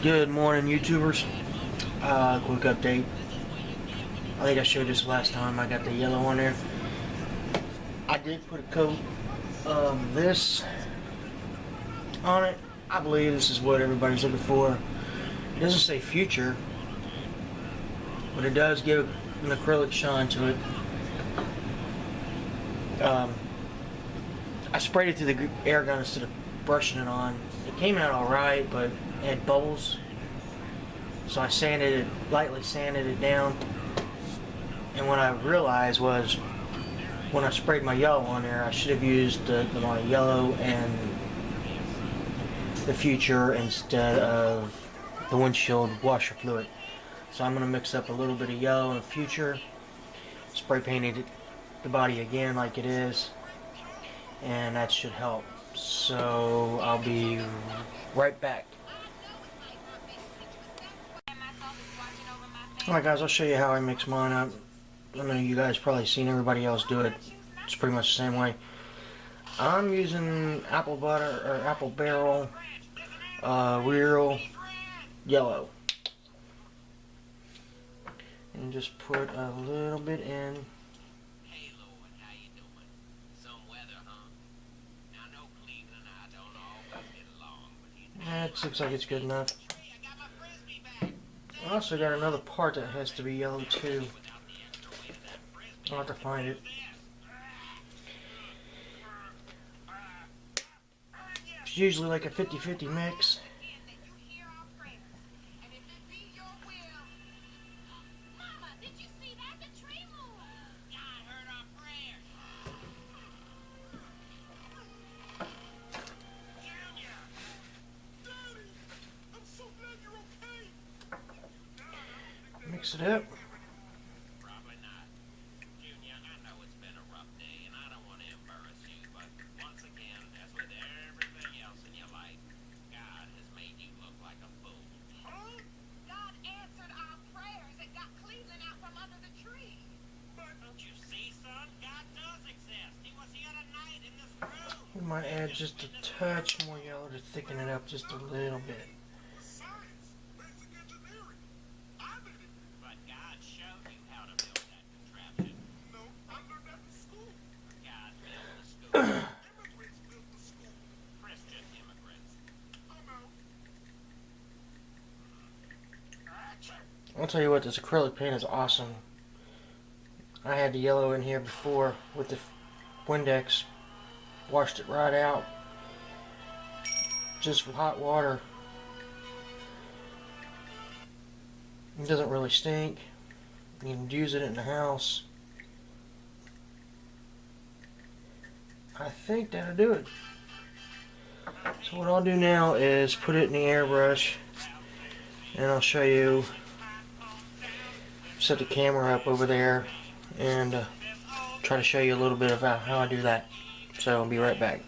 Good morning, YouTubers. Quick update. I think I showed this last time. I got the yellow on there. I did put a coat of this on it. I believe this is what everybody's looking for. It doesn't say future, but it does give an acrylic shine to it. I sprayed it through the air gun instead of brushing it on. It came out alright, but it had bubbles. So I lightly sanded it down. And what I realized was, when I sprayed my yellow on there, I should have used my yellow and the future instead of the windshield washer fluid. So I'm going to mix up a little bit of yellow and future, spray painted the body again like it is, and that should help. So I'll be right back. Alright guys, I'll show you how I mix mine up. I know you guys probably seen everybody else do it. It's pretty much the same way. I'm using apple butter or apple barrel real yellow. And just put a little bit in. That looks like it's good enough. I also got another part that has to be yellow too. I'll have to find it. It's usually like a 50-50 mix. Mix it up. Probably not. Junior, I know it's been a rough day and I don't want to embarrass you, but once again, as with everything else in your life, God has made you look like a fool. Huh? God answered our prayers and got Cleveland out from under the tree. But don't you see, son? God does exist. He was here tonight in this room. We might add just a touch more yellow to thicken it up just a little bit. I'll tell you what, this acrylic paint is awesome. I had the yellow in here before with the Windex, washed it right out just with hot water. It doesn't really stink. You can use it in the house. I think that'll do it. So what I'll do now is put it in the airbrush, and I'll show you. Set the camera up over there and try to show you a little bit about how I do that. So I'll be right back.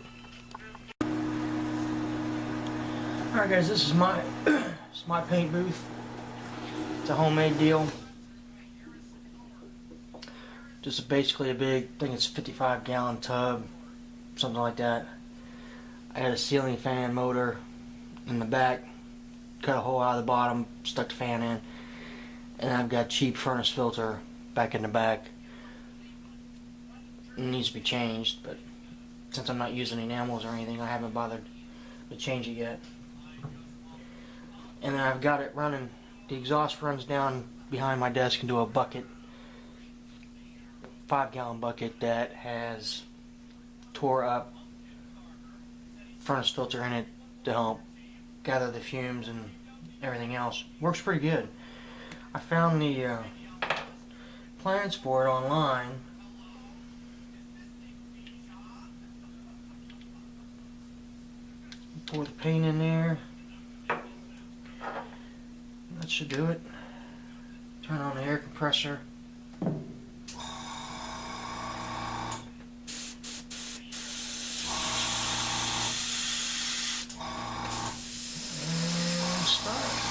Alright guys, this is my paint booth. It's a homemade deal. Just basically a big, I think it's 55-gallon tub, something like that. I had a ceiling fan motor in the back, cut a hole out of the bottom, stuck the fan in. And I've got cheap furnace filter back in the back. It needs to be changed, but since I'm not using enamels or anything, I haven't bothered to change it yet. And then I've got it running. The exhaust runs down behind my desk into a bucket, 5-gallon bucket that has tore up furnace filter in it to help gather the fumes and everything else. Works pretty good. I found the plans for it online. Pour the paint in there. That should do it. Turn on the air compressor. And start.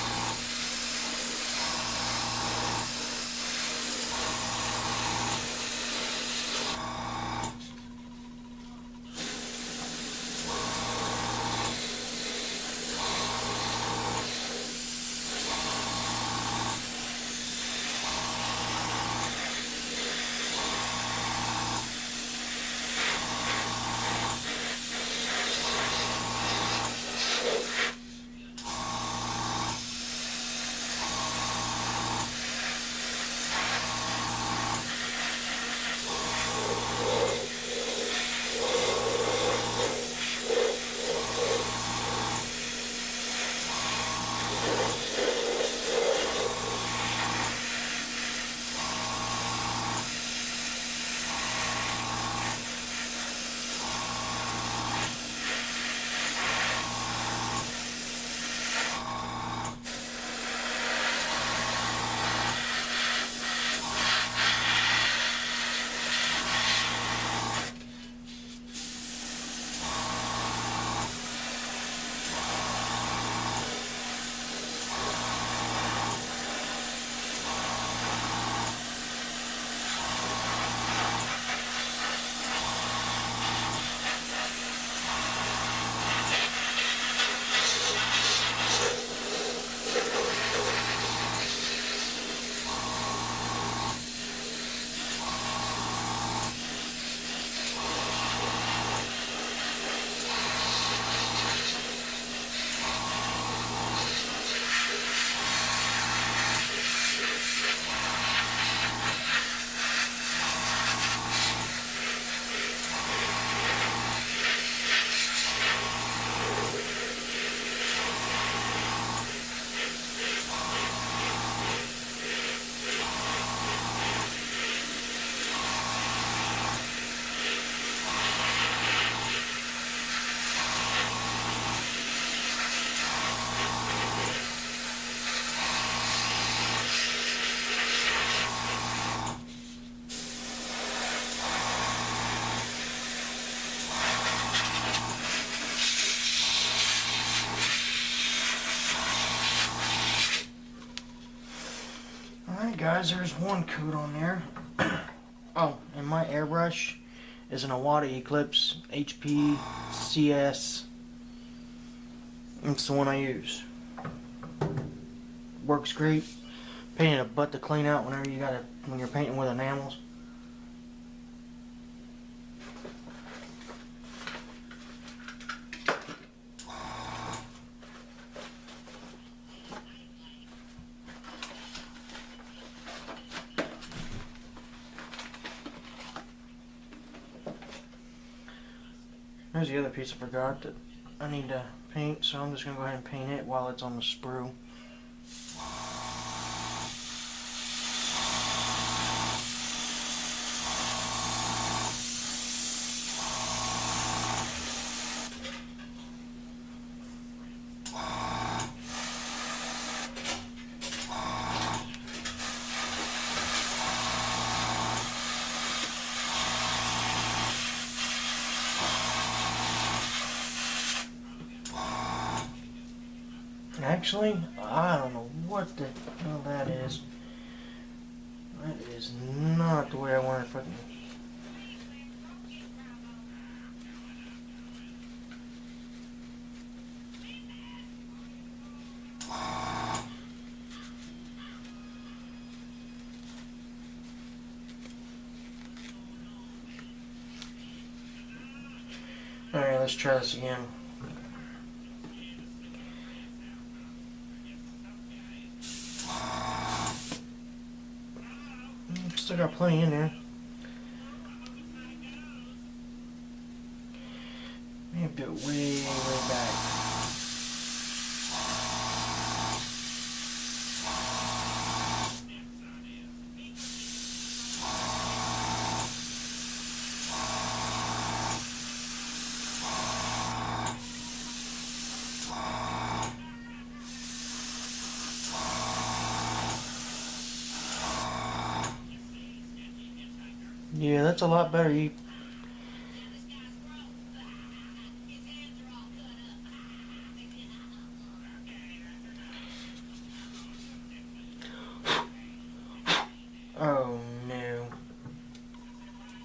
guys, there's one coat on there. Oh, and my airbrush is an Iwata Eclipse HP CS. It's the one I use. Works great. Pain in the butt to clean out when you're painting with enamels. There's the other piece I forgot that I need to paint, so I'm just going to go ahead and paint it while it's on the sprue. Actually, I don't know what the hell that is. That is not the way I want it fucking. Alright, let's try this again. Still got plenty in there. Maybe a bit way back. Yeah, that's a lot better. Oh no.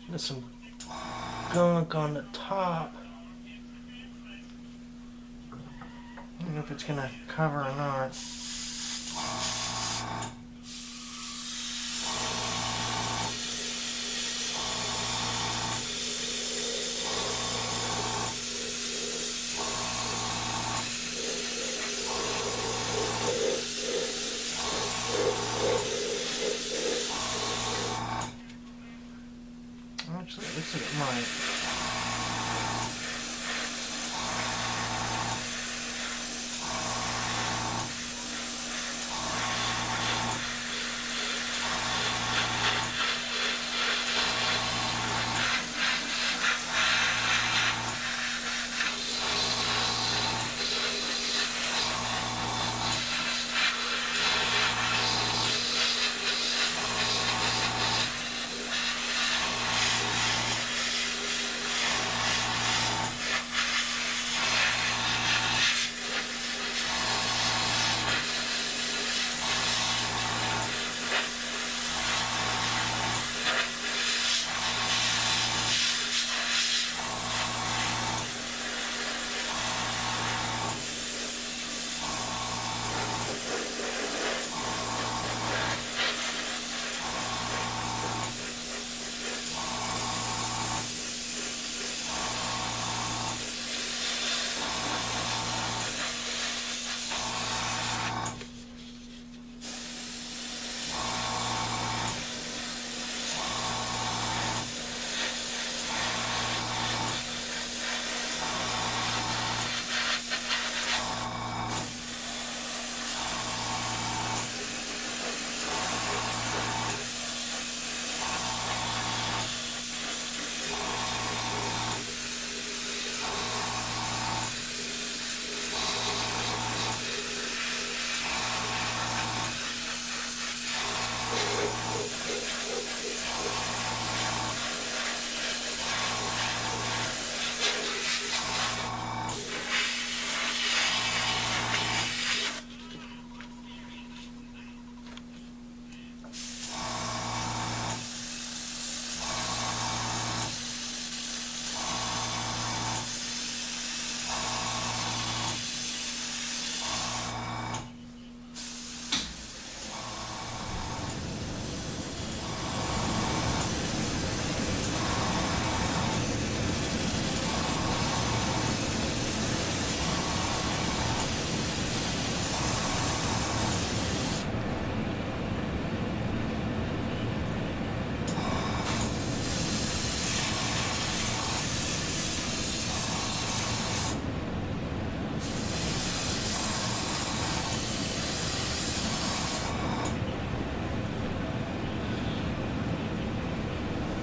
There's some gunk on the top. I don't know if it's gonna cover or not. Actually, it looks like it might.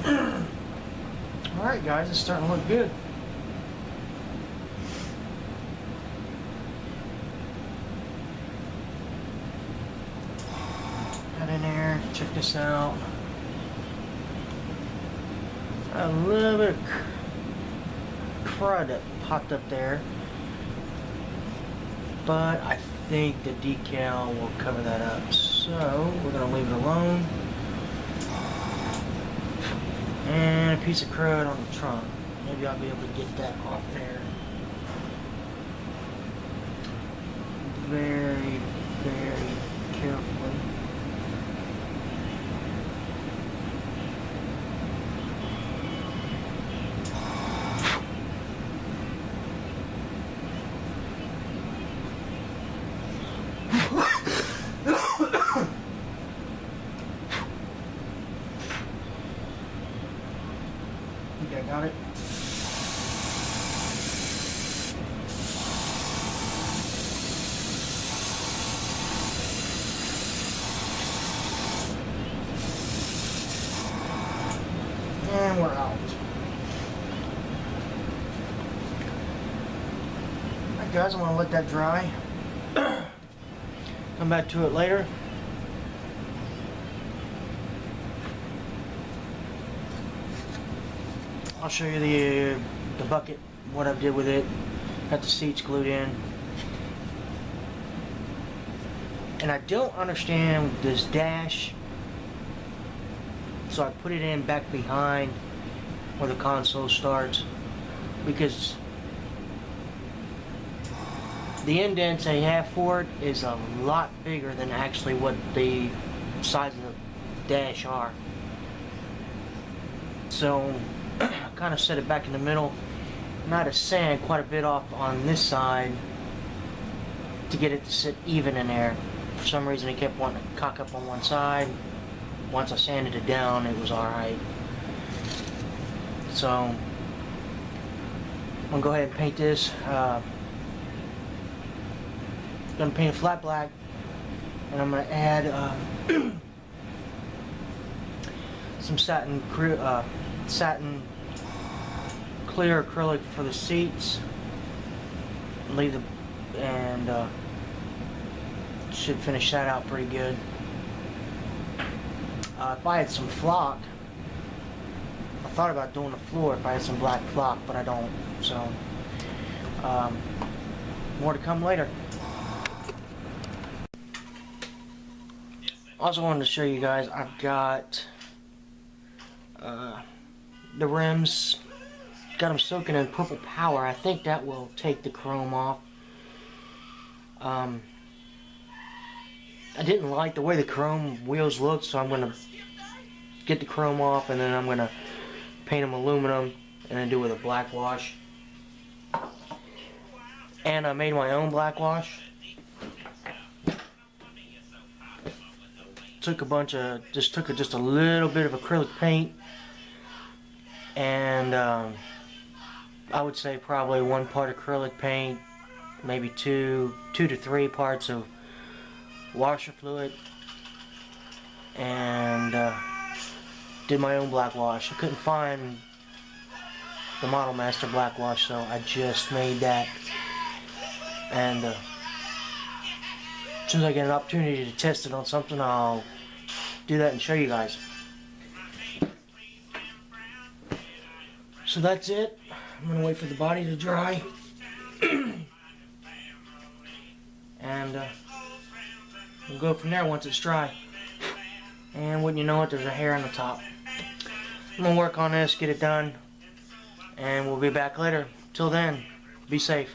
Alright guys, it's starting to look good. Got in there, check this out. A little bit of crud that popped up there. But I think the decal will cover that up. So we're going to leave it alone. And a piece of crud on the trunk. Maybe I'll be able to get that off there. Very, very carefully. I got it. And we're out. Alright guys, I'm going to let that dry. Come back to it later. I'll show you the bucket, what I did with it. Got the seats glued in. And I don't understand this dash. So I put it in back behind where the console starts, because the indents they have for it is a lot bigger than actually what the size of the dash are. So I kind of set it back in the middle. And I had to sand quite a bit off on this side to get it to sit even in there. For some reason it kept wanting to cock up on one side. Once I sanded it down, it was alright. So I'm gonna go ahead and paint this. Gonna paint it flat black, and I'm gonna add some satin clear acrylic for the seats. Leave the and should finish that out pretty good. If I had some flock, I thought about doing the floor if I had some black flock, but I don't. So more to come later. Also wanted to show you guys, I've got the rims, got them soaking in purple power. I think that will take the chrome off. I didn't like the way the chrome wheels looked, so I'm going to get the chrome off, and then I'm going to paint them aluminum and then do it with a black wash. And I made my own black wash. Took a bunch of, just a little bit of acrylic paint, and I would say probably 1 part acrylic paint, maybe 2 to 3 parts of washer fluid, and did my own black wash. I couldn't find the Model Master black wash, so I just made that. And as soon as I get an opportunity to test it on something, I'll do that and show you guys. So that's it. I'm gonna wait for the body to dry. And we'll go from there once it's dry. And wouldn't you know it, there's a hair on the top. I'm gonna work on this, get it done, and we'll be back later. Till then, be safe.